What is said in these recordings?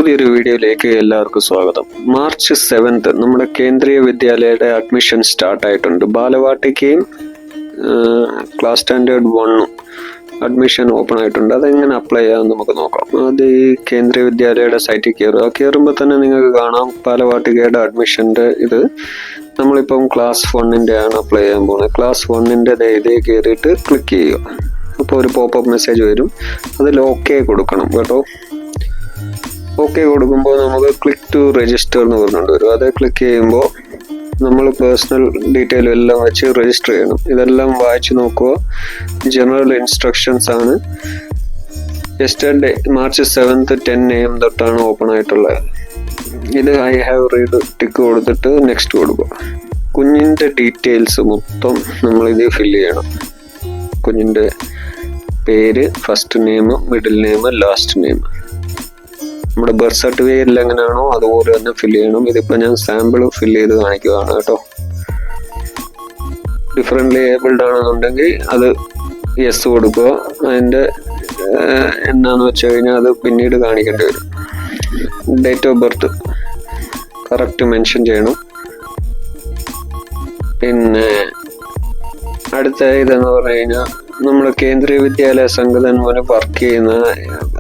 പുതിയൊരു വീഡിയോയിലേക്ക് എല്ലാവർക്കും സ്വാഗതം. മാർച്ച് 7 നമ്മുടെ കേന്ദ്രീയ വിദ്യാലയയുടെ അഡ്മിഷൻ സ്റ്റാർട്ട് ആയിട്ടുണ്ട്. ബാലവാടികയും ക്ലാസ് സ്റ്റാൻഡേർഡ് 1 അഡ്മിഷൻ ഓപ്പൺ ആയിട്ടുണ്ട്. അതെങ്ങനെ അപ്ലൈ ചെയ്യാമെന്ന് നമുക്ക് നോക്കാം. അത് ഈ കേന്ദ്രീയ വിദ്യാലയയുടെ സൈറ്റിൽ കയറുമ്പോൾ തന്നെ നിങ്ങൾക്ക് കാണാം ബാലവാടികയുടെ അഡ്മിഷൻ്റെ ഇത്. നമ്മളിപ്പം ക്ലാസ് 1 ആണ് അപ്ലൈ ചെയ്യാൻ പോകുന്നത്. ക്ലാസ് 1 ഇതേ കയറിയിട്ട് ക്ലിക്ക് ചെയ്യുക. അപ്പോൾ ഒരു പോപ്പപ്പ് മെസ്സേജ് വരും. അതിൽ ഓക്കെ കൊടുക്കണം കേട്ടോ. ഓക്കെ കൊടുക്കുമ്പോൾ നമുക്ക് ക്ലിക്ക് ടു രജിസ്റ്റർ എന്ന് പറഞ്ഞുകൊണ്ട് വരും. അത് ക്ലിക്ക് ചെയ്യുമ്പോൾ നമ്മൾ പേഴ്സണൽ ഡീറ്റെയിൽ എല്ലാം വെച്ച് രജിസ്റ്റർ ചെയ്യണം. ഇതെല്ലാം വായിച്ച് നോക്കുക. ജനറൽ ഇൻസ്ട്രക്ഷൻസ് ആണ്. യെസ്റ്റർഡേ മാർച്ച് 7 10 AM തൊട്ടാണ് ഓപ്പൺ ആയിട്ടുള്ളത്. ഇത് ഐ ഹാവ് റീഡ് ടിക്ക് കൊടുത്തിട്ട് നെക്സ്റ്റ് കൊടുക്കുക. കുഞ്ഞിൻ്റെ ഡീറ്റെയിൽസ് മൊത്തം നമ്മളിത് ഫില്ല് ചെയ്യണം. കുഞ്ഞിൻ്റെ പേര്, first name, middle name, last name. നമ്മുടെ ബർത്ത് സർട്ടിഫിക്കറ്റിൽ എങ്ങനെയാണോ അതുപോലെ തന്നെ ഫില്ല് ചെയ്യണം. ഇതിപ്പോൾ ഞാൻ സാമ്പിൾ ഫില്ല് ചെയ്ത് കാണിക്കുകയാണ് കേട്ടോ. ഡിഫറെൻ്റ്ലി ഏബിൾഡ് ആണെന്നുണ്ടെങ്കിൽ അത് യെസ് കൊടുക്കുക. അതിൻ്റെ എന്നാന്ന് വെച്ച് കഴിഞ്ഞാൽ അത് പിന്നീട് കാണിക്കേണ്ടി വരും. Date of birth correct mention ചെയ്യണം. പിന്നെ അടുത്ത ഇതെന്ന് പറഞ്ഞു കഴിഞ്ഞാൽ നമ്മൾ കേന്ദ്രീയ വിദ്യാലയ സംഘടന വർക്ക് ചെയ്യുന്ന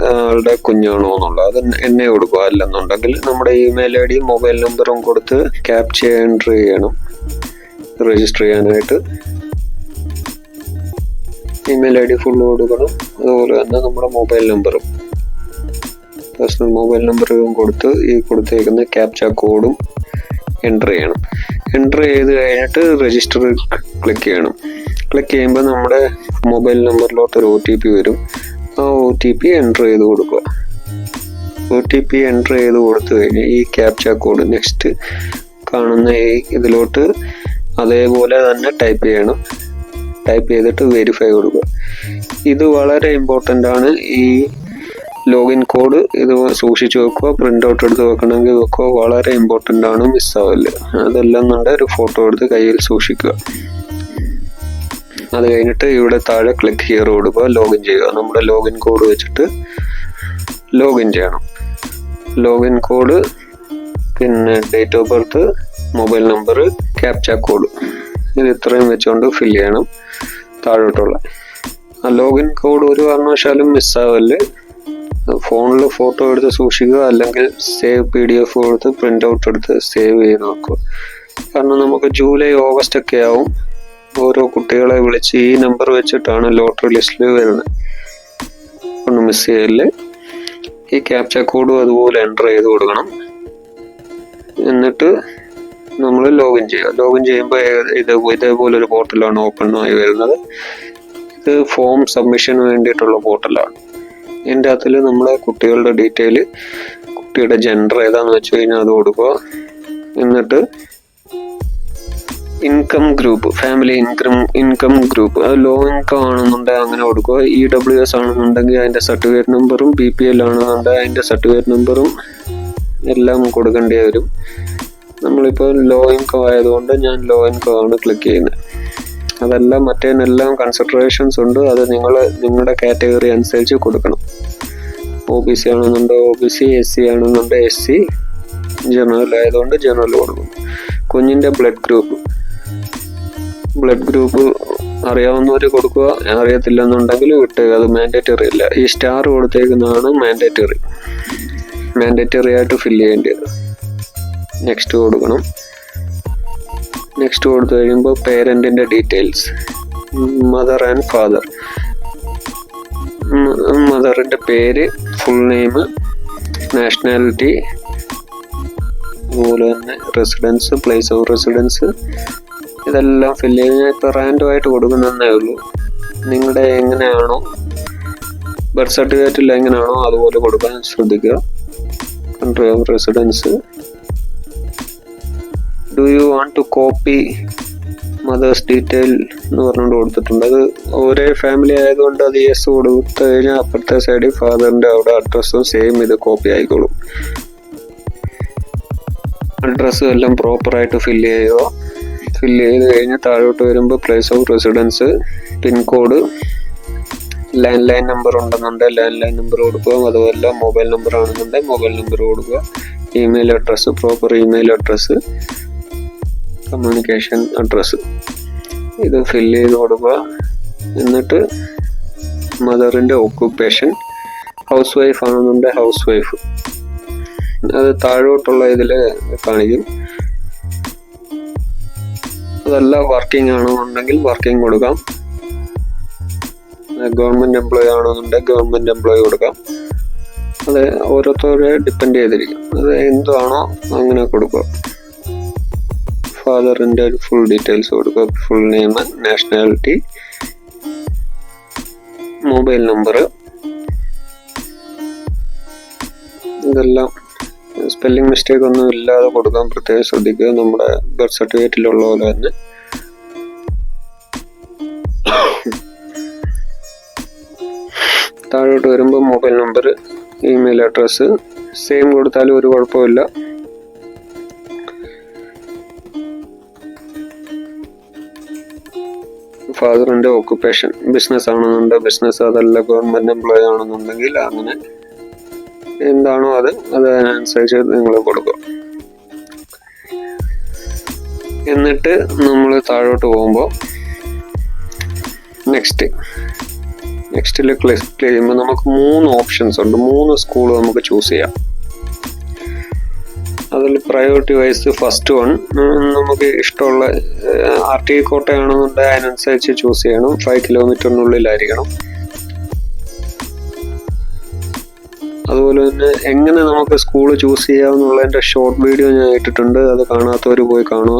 ആളുടെ കുഞ്ഞാണോ എന്നുള്ളത് അത് എന്നെ കൊടുക്കുക. അല്ലെന്നുണ്ടെങ്കിൽ നമ്മുടെ ഇമെയിൽ ഐ ഡിയും മൊബൈൽ നമ്പറും കൊടുത്ത് ക്യാപ്ച എൻട്രി ചെയ്യണം രജിസ്റ്റർ ചെയ്യാനായിട്ട്. ഇമെയിൽ ഐ ഡി ഫുള്ള് കൊടുക്കണം. അതുപോലെ തന്നെ നമ്മുടെ മൊബൈൽ നമ്പറും പേഴ്സണൽ മൊബൈൽ നമ്പറും കൊടുത്ത് ഈ കൊടുത്തേക്കുന്ന ക്യാപ്ച കോഡും എൻ്റർ ചെയ്യണം. എൻ്റർ ചെയ്ത് കഴിഞ്ഞിട്ട് രജിസ്റ്റർ ക്ലിക്ക് ചെയ്യണം. ക്ലിക്ക് ചെയ്യുമ്പോൾ നമ്മുടെ മൊബൈൽ നമ്പറിലോട്ടൊരു OTP വരും. ആ OTP എൻ്റർ ചെയ്ത് കൊടുക്കുക. OTP എൻ്റർ ചെയ്ത് കൊടുത്തു കഴിഞ്ഞാൽ ഈ ക്യാപ്ച കോഡ് നെക്സ്റ്റ് കാണുന്ന ഈ ഇതിലോട്ട് അതേപോലെ തന്നെ ടൈപ്പ് ചെയ്യണം. ടൈപ്പ് ചെയ്തിട്ട് വെരിഫൈ കൊടുക്കുക. ഇത് വളരെ ഇമ്പോർട്ടൻ്റ് ആണ്. ഈ ലോഗിൻ കോഡ് ഇത് സൂക്ഷിച്ച് വെക്കുക. പ്രിൻ്റ് ഔട്ട് എടുത്ത് വെക്കണമെങ്കിൽ വെക്കുക. വളരെ ഇമ്പോർട്ടൻ്റ് ആണ്, മിസ്സാവില്ല. അതെല്ലാം നമ്മുടെ ഒരു ഫോട്ടോ എടുത്ത് കയ്യിൽ സൂക്ഷിക്കുക. അത് കഴിഞ്ഞിട്ട് ഇവിടെ താഴെ ക്ലിക്ക് ഹിയർ കൊടുക്കുക. ലോഗിൻ ചെയ്യുക. നമ്മുടെ ലോഗിൻ കോഡ് വെച്ചിട്ട് ലോഗിൻ ചെയ്യണം. ലോഗിൻ കോഡ്, പിന്നെ date of birth, mobile number, captcha code, ഇത് ഇത്രയും വെച്ചുകൊണ്ട് ഫില്ല് ചെയ്യണം താഴോട്ടുള്ള. ആ ലോഗിൻ കോഡ് ഒരു കാരണവശാലും മിസ്സാവല്ലേ. ഫോണിൽ ഫോട്ടോ എടുത്ത് സൂക്ഷിക്കുക. അല്ലെങ്കിൽ സേവ് PDF കൊടുത്ത് പ്രിൻ്റ് ഔട്ട് എടുത്ത് സേവ് ചെയ്ത് നോക്കുക. കാരണം നമുക്ക് ജൂലൈ ഓഗസ്റ്റ് ഒക്കെ ആവും ഓരോ കുട്ടികളെ വിളിച്ച് ഈ നമ്പർ വെച്ചിട്ടാണ് ലോട്ടറി ലിസ്റ്റിൽ വരുന്നത്. ഒന്ന് മിസ് ചെയ്യല്ലേ. ഈ ക്യാപ്ച കോഡും അതുപോലെ എൻ്റർ ചെയ്ത് കൊടുക്കണം. എന്നിട്ട് നമ്മൾ ലോഗിൻ ചെയ്യുക. ലോഗിൻ ചെയ്യുമ്പോൾ ഇതേപോലെ ഒരു പോർട്ടലാണ് ഓപ്പൺ ആയി വരുന്നത്. ഇത് ഫോം സബ്മിഷന് വേണ്ടിയിട്ടുള്ള പോർട്ടലാണ്. ഇതിൻ്റെ അകത്തിൽ നമ്മുടെ കുട്ടികളുടെ ഡീറ്റെയിൽ, കുട്ടിയുടെ ജെൻഡർ ഏതാണെന്ന് വെച്ച് കഴിഞ്ഞാൽ അത് കൊടുക്കുക. എന്നിട്ട് income group, family income group, അത് ലോ ഇൻകം ആണെന്നുണ്ടെങ്കിൽ അങ്ങനെ കൊടുക്കുക. EWS ആണെന്നുണ്ടെങ്കിൽ അതിൻ്റെ സർട്ടിഫിക്കറ്റ് നമ്പറും, BPL ആണെന്നുണ്ടെങ്കിൽ അതിൻ്റെ സർട്ടിഫിക്കറ്റ് നമ്പറും എല്ലാം കൊടുക്കേണ്ടി വരും. നമ്മളിപ്പോൾ ലോ ഇൻകം ആയതുകൊണ്ട് ഞാൻ ലോ ഇൻകം ആണ് ക്ലിക്ക് ചെയ്യുന്നത്. അതെല്ലാം മറ്റേതിനെല്ലാം കൺസിഡറേഷൻസ് ഉണ്ട്. അത് നിങ്ങളുടെ കാറ്റഗറി അനുസരിച്ച് കൊടുക്കണം. OBC ആണെന്നുണ്ടെങ്കിൽ OBC, SC ആണെന്നുണ്ടെങ്കിൽ SC, ജനറൽ ആയതുകൊണ്ട് ജനറൽ കൊടുക്കും. കുഞ്ഞിൻ്റെ ബ്ലഡ് ഗ്രൂപ്പ് അറിയാവുന്നവർ കൊടുക്കുക. അറിയത്തില്ലെന്നുണ്ടെങ്കിൽ വിട്ട്, അത് മാൻഡേറ്ററി അല്ല. ഈ സ്റ്റാർ കൊടുത്തേക്കുന്നതാണ് മാൻഡേറ്ററി ആയിട്ട് ഫില്ല് ചെയ്യേണ്ടത്. നെക്സ്റ്റ് കൊടുക്കണം. നെക്സ്റ്റ് കൊടുത്തു കഴിയുമ്പോൾ പേരൻറ്റിൻ്റെ ഡീറ്റെയിൽസ്, മദർ ആൻഡ് ഫാദർ. മദറിൻ്റെ പേര്, ഫുൾ നെയിം, നാഷണാലിറ്റി, അതുപോലെ തന്നെ റെസിഡൻസ്, പ്ലേസ് ഓഫ് റെസിഡൻസ്, ഇതെല്ലാം ഫില്ല് ചെയ്യാൻ ഇപ്പോൾ റാൻഡം ആയിട്ട് കൊടുക്കുന്നതേ ഉള്ളൂ. നിങ്ങളുടെ എങ്ങനെയാണോ ബർത്ത് സർട്ടിഫിക്കറ്റിൽ എങ്ങനെയാണോ അതുപോലെ കൊടുക്കാൻ ശ്രദ്ധിക്കുക. Country of residence. Do you want to copy mother's detail എന്ന് പറഞ്ഞുകൊണ്ട് കൊടുത്തിട്ടുണ്ട്. അത് ഒരേ ഫാമിലി ആയതുകൊണ്ട് അത് യെസ് കൊടുത്തു കഴിഞ്ഞാൽ അപ്പുറത്തെ സൈഡിൽ ഫാദറിൻ്റെ അവിടെ അഡ്രസ്സും സെയിം ഇത് കോപ്പി ആയിക്കോളും. അഡ്രസ്സും എല്ലാം പ്രോപ്പറായിട്ട് ഫില്ല് ചെയ്യുക. ഫില്ല് ചെയ്ത് കഴിഞ്ഞ് താഴോട്ട് വരുമ്പോൾ place of residence, pincode, land line number ഉണ്ടെന്നുണ്ടെങ്കിൽ ലാൻഡ് ലൈൻ നമ്പർ കൊടുക്കുക. അതുപോലെ മൊബൈൽ നമ്പർ ആണെന്നുണ്ടെങ്കിൽ മൊബൈൽ നമ്പർ കൊടുക്കുക. Email address, proper email address, communication address ഇത് ഫില്ല് ചെയ്ത് കൊടുക്കുക. എന്നിട്ട് മദറിൻ്റെ ഓക്യുപ്പേഷൻ, ഹൗസ് വൈഫ് ആണെന്നുണ്ടെങ്കിൽ ഹൗസ് വൈഫ് അത് താഴോട്ടുള്ള ഇതിൽ കാണിക്കും. അതല്ല വർക്കിംഗ് ആണെന്നുണ്ടെങ്കിൽ വർക്കിംഗ് കൊടുക്കാം. ഗവൺമെൻറ് എംപ്ലോയി ആണെന്നുണ്ടെങ്കിൽ ഗവൺമെൻറ് എംപ്ലോയി കൊടുക്കാം. അത് ഓരോരുത്തരെ ഡിപ്പെൻഡ് ചെയ്തിരിക്കും. അത് എന്താണോ അങ്ങനെ കൊടുക്കുക. ഫാദറിൻ്റെ ഫുൾ ഡീറ്റെയിൽസ് കൊടുക്കുക. Full name, nationality, mobile number. ഇതെല്ലാം സ്പെല്ലിംഗ് മിസ്റ്റേക്ക് ഒന്നും ഇല്ലാതെ കൊടുക്കാൻ പ്രത്യേകം ശ്രദ്ധിക്കുക. നമ്മുടെ ബർത്ത് സർട്ടിഫിക്കറ്റിലുള്ള പോലെ തന്നെ. താഴോട്ട് വരുമ്പോൾ mobile number, email address same കൊടുത്താലും ഒരു കുഴപ്പമില്ല. ഫാദറിൻ്റെ ഓക്യുപ്പേഷൻ ബിസിനസ് ആണെന്നുണ്ടെങ്കിൽ ബിസിനസ്, അതല്ല ഗവൺമെൻറ് എംപ്ലോയി ആണെന്നുണ്ടെങ്കിൽ അങ്ങനെ എന്താണോ അത് അതിനനുസരിച്ച് നിങ്ങൾ കൊടുക്കുക. എന്നിട്ട് നമ്മൾ താഴോട്ട് പോകുമ്പോൾ നെക്സ്റ്റിൽ ക്ലിക്ക് ചെയ്യുമ്പോൾ നമുക്ക് 3 ഓപ്ഷൻസ് ഉണ്ട്. 3 സ്കൂൾ നമുക്ക് ചൂസ് ചെയ്യാം. അതിൽ പ്രയോറിറ്റി വൈസ് ഫസ്റ്റ് വൺ നമുക്ക് ഇഷ്ടമുള്ള RT കോട്ടയാണെന്നുണ്ടെങ്കിൽ അതിനനുസരിച്ച് ചൂസ് ചെയ്യണം. 5 കിലോമീറ്ററിനുള്ളിലായിരിക്കണം. അതുപോലെ തന്നെ എങ്ങനെ നമുക്ക് സ്കൂൾ ചൂസ് ചെയ്യാമെന്നുള്ളതിൻ്റെ ഷോർട്ട് വീഡിയോ ഞാൻ ഇട്ടിട്ടുണ്ട്. അത് കാണാത്തവർ പോയി കാണുക.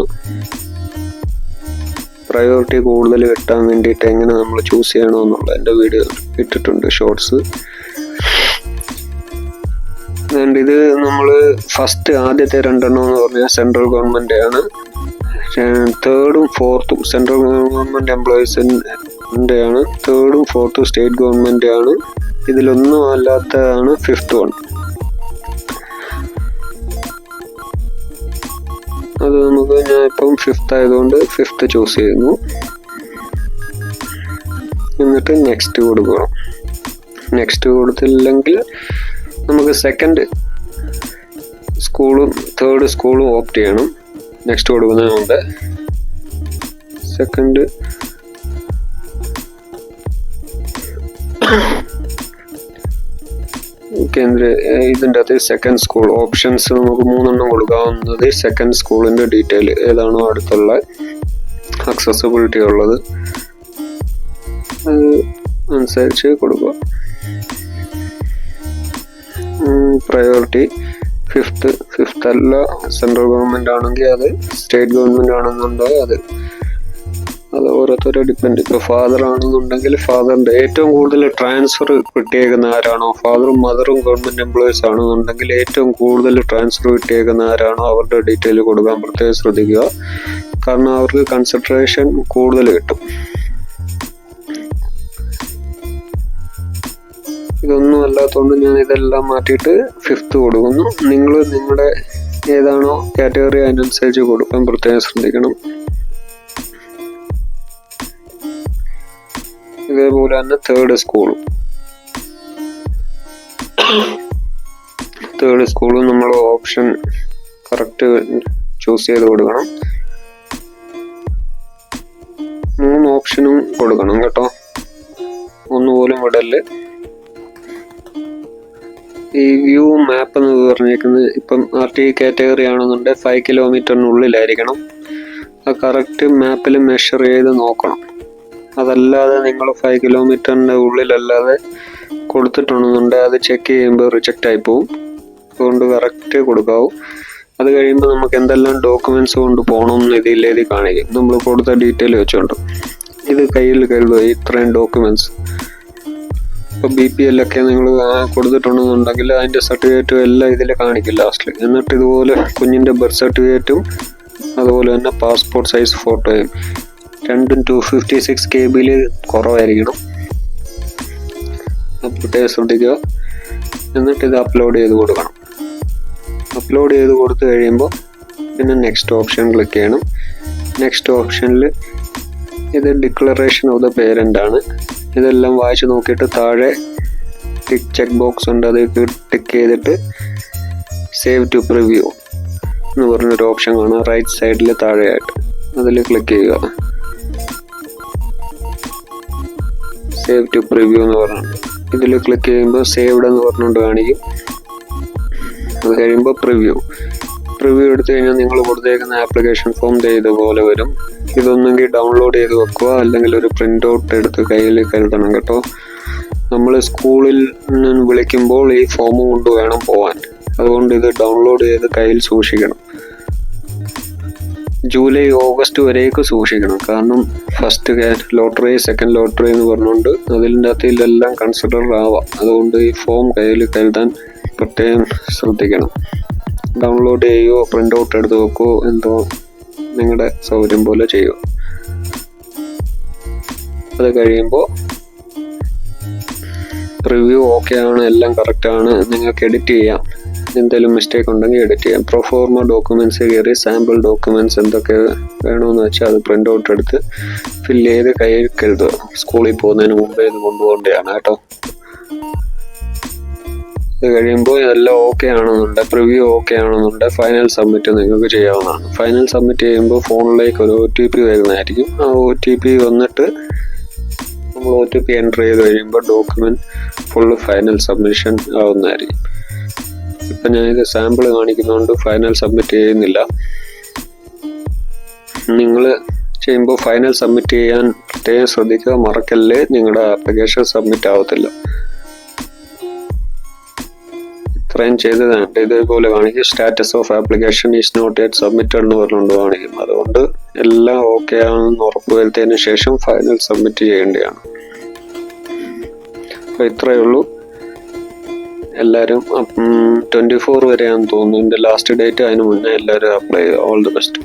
പ്രയോറിറ്റി കൂടുതൽ കിട്ടാൻ വേണ്ടിയിട്ട് എങ്ങനെ നമ്മൾ ചൂസ് ചെയ്യണമെന്നുള്ളതിൻ്റെ വീഡിയോ ഇട്ടിട്ടുണ്ട്, ഷോർട്സ്. ഇത് നമ്മൾ ഫസ്റ്റ് ആദ്യത്തെ 2 എന്ന് പറഞ്ഞാൽ സെൻട്രൽ ഗവൺമെൻറ് ആണ്. 3rd ഉം 4th സെൻട്രൽ ഗവൺമെൻറ് എംപ്ലോയീസിൻ്റെ ആണ്. 3rd ഉം 4th സ്റ്റേറ്റ് ഗവൺമെൻറ് ആണ്. ഇതിലൊന്നും അല്ലാത്തതാണ് 5th വൺ. അത് നമുക്ക് ഞാൻ ഇപ്പം 5th ആയതുകൊണ്ട് 5th ചൂസ് ചെയ്യുന്നു. എന്നിട്ട് നെക്സ്റ്റ് കൊടുക്കണം. നെക്സ്റ്റ് കൊടുത്തില്ലെങ്കിൽ നമുക്ക് 2nd സ്കൂളും 3rd സ്കൂളും ഓപ്റ്റ് ചെയ്യണം. നെക്സ്റ്റ് കൊടുക്കുന്നതിന് മുമ്പ് 2nd ഇതിൻ്റെ അകത്ത് 2nd സ്കൂൾ ഓപ്ഷൻസ് നമുക്ക് 3 കൊടുക്കാവുന്നത്. 2nd സ്കൂളിൻ്റെ ഡീറ്റെയിൽ ഏതാണോ അടുത്തുള്ള അക്സസിബിലിറ്റി ഉള്ളത് അത് അനുസരിച്ച് കൊടുക്കുക. പ്രയോറിറ്റി 5th അല്ല സെൻട്രൽ ഗവൺമെൻറ് ആണെങ്കിൽ അത്, സ്റ്റേറ്റ് ഗവൺമെൻറ് ആണെന്നുണ്ടെങ്കിൽ അത് ഓരോരുത്തരെ ഡിപ്പെൻഡ്. ഇപ്പോൾ ഫാദർ ആണെന്നുണ്ടെങ്കിൽ ഫാദറിൻ്റെ ഏറ്റവും കൂടുതൽ ട്രാൻസ്ഫർ കിട്ടിയേക്കുന്ന ആരാണോ, ഫാദറും മദറും ഗവൺമെൻറ് എംപ്ലോയീസ് ആണെന്നുണ്ടെങ്കിൽ ഏറ്റവും കൂടുതൽ ട്രാൻസ്ഫർ കിട്ടിയേക്കുന്ന ആരാണോ അവരുടെ ഡീറ്റെയിൽ കൊടുക്കാൻ പ്രത്യേകം ശ്രദ്ധിക്കുക. കാരണം അവർക്ക് കൺസിഡറേഷൻ കൂടുതൽ കിട്ടും. ഇതൊന്നും അല്ലാത്തതുകൊണ്ട് ഞാൻ ഇതെല്ലാം മാറ്റിയിട്ട് 5th കൊടുക്കുന്നു. നിങ്ങൾ നിങ്ങളുടെ ഏതാണോ കാറ്റഗറി അതിനനുസരിച്ച് കൊടുക്കാൻ പ്രത്യേകം ശ്രദ്ധിക്കണം. ഇതേപോലെ തന്നെ 3rd സ്കൂളും നമ്മൾ ഓപ്ഷൻ കറക്റ്റ് ചൂസ് ചെയ്ത് കൊടുക്കണം. 3 ഓപ്ഷനും കൊടുക്കണം കേട്ടോ, ഒന്നുപോലും വിടല്. ഈ വ്യൂ മാപ്പ് എന്ന് പറഞ്ഞേക്കുന്നത് ഇപ്പം RT കാറ്റഗറി ആണെന്നുണ്ടെങ്കിൽ 5 കിലോമീറ്ററിനുള്ളിലായിരിക്കണം. അത് കറക്റ്റ് മാപ്പിൽ മെഷർ ചെയ്ത് നോക്കണം. അതല്ലാതെ നിങ്ങൾ 5 കിലോമീറ്ററിൻ്റെ ഉള്ളിലല്ലാതെ കൊടുത്തിട്ടുണ്ടെന്നുണ്ടെങ്കിൽ അത് ചെക്ക് ചെയ്യുമ്പോൾ റിജക്റ്റ് ആയി പോവും. അതുകൊണ്ട് കറക്റ്റ് കൊടുക്കാവൂ. അത് കഴിയുമ്പോൾ നമുക്ക് എന്തെല്ലാം ഡോക്യുമെൻറ്റ്സ് കൊണ്ട് പോകണമെന്ന് ഇതിലേതി കാണിക്കും. നമ്മൾ കൊടുത്ത ഡീറ്റെയിൽ വെച്ചുകൊണ്ട് ഇത് കയ്യിൽ കരുതുക. ഇത്രയും ഡോക്യുമെൻറ്റ്സ് ഇപ്പോൾ BPL ഒക്കെ നിങ്ങൾ കൊടുത്തിട്ടുണ്ടെന്നുണ്ടെങ്കിൽ അതിൻ്റെ സർട്ടിഫിക്കറ്റും എല്ലാം ഇതിൽ കാണിക്കും ലാസ്റ്റിൽ. എന്നിട്ട് ഇതുപോലെ കുഞ്ഞിൻ്റെ ബർത്ത് സർട്ടിഫിക്കറ്റും അതുപോലെ തന്നെ പാസ്പോർട്ട് സൈസ് ഫോട്ടോയും രണ്ടും 256 KB കുറവായിരിക്കണം. പ്രത്യേകം ശ്രദ്ധിക്കുക. എന്നിട്ട് ഇത് അപ്ലോഡ് ചെയ്ത് കൊടുക്കണം. അപ്ലോഡ് ചെയ്ത് കൊടുത്തു കഴിയുമ്പോൾ പിന്നെ നെക്സ്റ്റ് ഓപ്ഷൻ ക്ലിക്ക് ചെയ്യണം. നെക്സ്റ്റ് ഓപ്ഷനിൽ ഇത് ഡിക്ലറേഷൻ ഓഫ് ദ പേരൻ്റ് ആണ്. ഇതെല്ലാം വായിച്ച് നോക്കിയിട്ട് താഴെ ചെക്ക് ബോക്സ് ഉണ്ട്, അത് ടിക്ക് ചെയ്തിട്ട് സേവ് ടു പ്രിവ്യൂ എന്ന് പറഞ്ഞൊരു ഓപ്ഷൻ കാണാം റൈറ്റ് സൈഡിൽ താഴെയായിട്ട്. അതിൽ ക്ലിക്ക് ചെയ്യുക. സേവ് ടു പ്രിവ്യൂ എന്ന് പറഞ്ഞു ഇതിൽ ക്ലിക്ക് ചെയ്യുമ്പോൾ സേവ്ഡ് എന്ന് പറഞ്ഞുകൊണ്ട് കാണിക്കും. അത് കഴിയുമ്പോൾ പ്രിവ്യൂ എടുത്തു കഴിഞ്ഞാൽ നിങ്ങൾ കൊടുത്തേക്കുന്ന ആപ്ലിക്കേഷൻ ഫോം ഇതുപോലെ വരും. ഇതൊന്നെങ്കിൽ ഡൗൺലോഡ് ചെയ്ത് വെക്കുക, അല്ലെങ്കിൽ ഒരു പ്രിൻ്റ് ഔട്ട് എടുത്ത് കയ്യിൽ കരുതണം കേട്ടോ. നമ്മൾ സ്കൂളിൽ നിന്ന് വിളിക്കുമ്പോൾ ഈ ഫോം കൊണ്ട് വേണം പോകാൻ. അതുകൊണ്ട് ഇത് ഡൗൺലോഡ് ചെയ്ത് കയ്യിൽ സൂക്ഷിക്കണം. ജൂലൈ ഓഗസ്റ്റ് വരേക്ക് സൂക്ഷിക്കണം. കാരണം ഫസ്റ്റ് ലോട്ടറി, സെക്കൻഡ് ലോട്ടറി എന്ന് പറഞ്ഞുകൊണ്ട് അതിൻ്റെ അകത്തിലെല്ലാം കൺസിഡർ ആവാം. അതുകൊണ്ട് ഈ ഫോം കയ്യിൽ കരുതാൻ പ്രത്യേകം ശ്രദ്ധിക്കണം. ഡൗൺലോഡ് ചെയ്യുകയോ പ്രിൻ്റ് ഔട്ട് എടുത്ത് വെക്കുകയോ എന്തോ നിങ്ങളുടെ സൗകര്യം പോലെ ചെയ്യുക. അത് കഴിയുമ്പോൾ റിവ്യൂ ഓക്കെ ആണ്, എല്ലാം കറക്റ്റാണ്, നിങ്ങൾക്ക് എഡിറ്റ് ചെയ്യാം. എന്തെങ്കിലും മിസ്റ്റേക്ക് ഉണ്ടെങ്കിൽ എഡിറ്റ് ചെയ്യാം. പ്രൊഫോർമ ഡോക്യുമെൻറ്റ്സ് കയറി സാമ്പിൾ ഡോക്യുമെൻറ്റ്സ് എന്തൊക്കെ വേണമെന്ന് വെച്ചാൽ അത് പ്രിൻ്റ് ഔട്ട് എടുത്ത് ഫില്ല് ചെയ്ത് കയ്യിൽ കരുതുക. സ്കൂളിൽ പോകുന്നതിന് മുമ്പേ ഇത് കൊണ്ടുപോകേണ്ടതാണ് കേട്ടോ. ഇത് കഴിയുമ്പോൾ ഇതെല്ലാം ഓക്കെ ആണെന്നുണ്ട്, പ്രിവ്യൂ ഓക്കെ ആണെന്നുണ്ട്, ഫൈനൽ സബ്മിറ്റ് നിങ്ങൾക്ക് ചെയ്യാവുന്നതാണ്. ഫൈനൽ സബ്മിറ്റ് ചെയ്യുമ്പോൾ ഫോണിലേക്ക് ഒരു OTP വരുന്നതായിരിക്കും. ആ OTP വന്നിട്ട് നമ്മൾ OTP എൻ്റർ ചെയ്ത് കഴിയുമ്പോൾ ഡോക്യുമെൻറ്റ് ഫുള്ള് ഫൈനൽ സബ്മിഷൻ ആവുന്നതായിരിക്കും. ഇപ്പം ഞാനിത് സാമ്പിൾ കാണിക്കുന്നതുകൊണ്ട് ഫൈനൽ സബ്മിറ്റ് ചെയ്യുന്നില്ല. നിങ്ങൾ ചെയ്യുമ്പോൾ ഫൈനൽ സബ്മിറ്റ് ചെയ്യാൻ പ്രത്യേകം ശ്രദ്ധിക്കുക, മറക്കല്ലേ, നിങ്ങളുടെ ആപ്ലിക്കേഷൻ സബ്മിറ്റ് ആവത്തില്ല. ഇത്രയും ചെയ്തതാണ്. ഇതേപോലെ കാണിക്കും status of application is not yet submitted എന്ന് പറഞ്ഞുകൊണ്ട് കാണിക്കും. അതുകൊണ്ട് എല്ലാം ഓക്കെ ആണെന്ന് ഉറപ്പുവരുത്തിയതിന് ശേഷം ഫൈനൽ സബ്മിറ്റ് ചെയ്യേണ്ടതാണ്. അപ്പോൾ ഇത്രയേ ഉള്ളൂ. എല്ലാവരും 24 വരെയാണെന്ന് തോന്നുന്നു എൻ്റെ ലാസ്റ്റ് ഡേറ്റ്. അതിന് മുന്നേ എല്ലാവരും അപ്ലൈ ചെയ്യുക. All the best.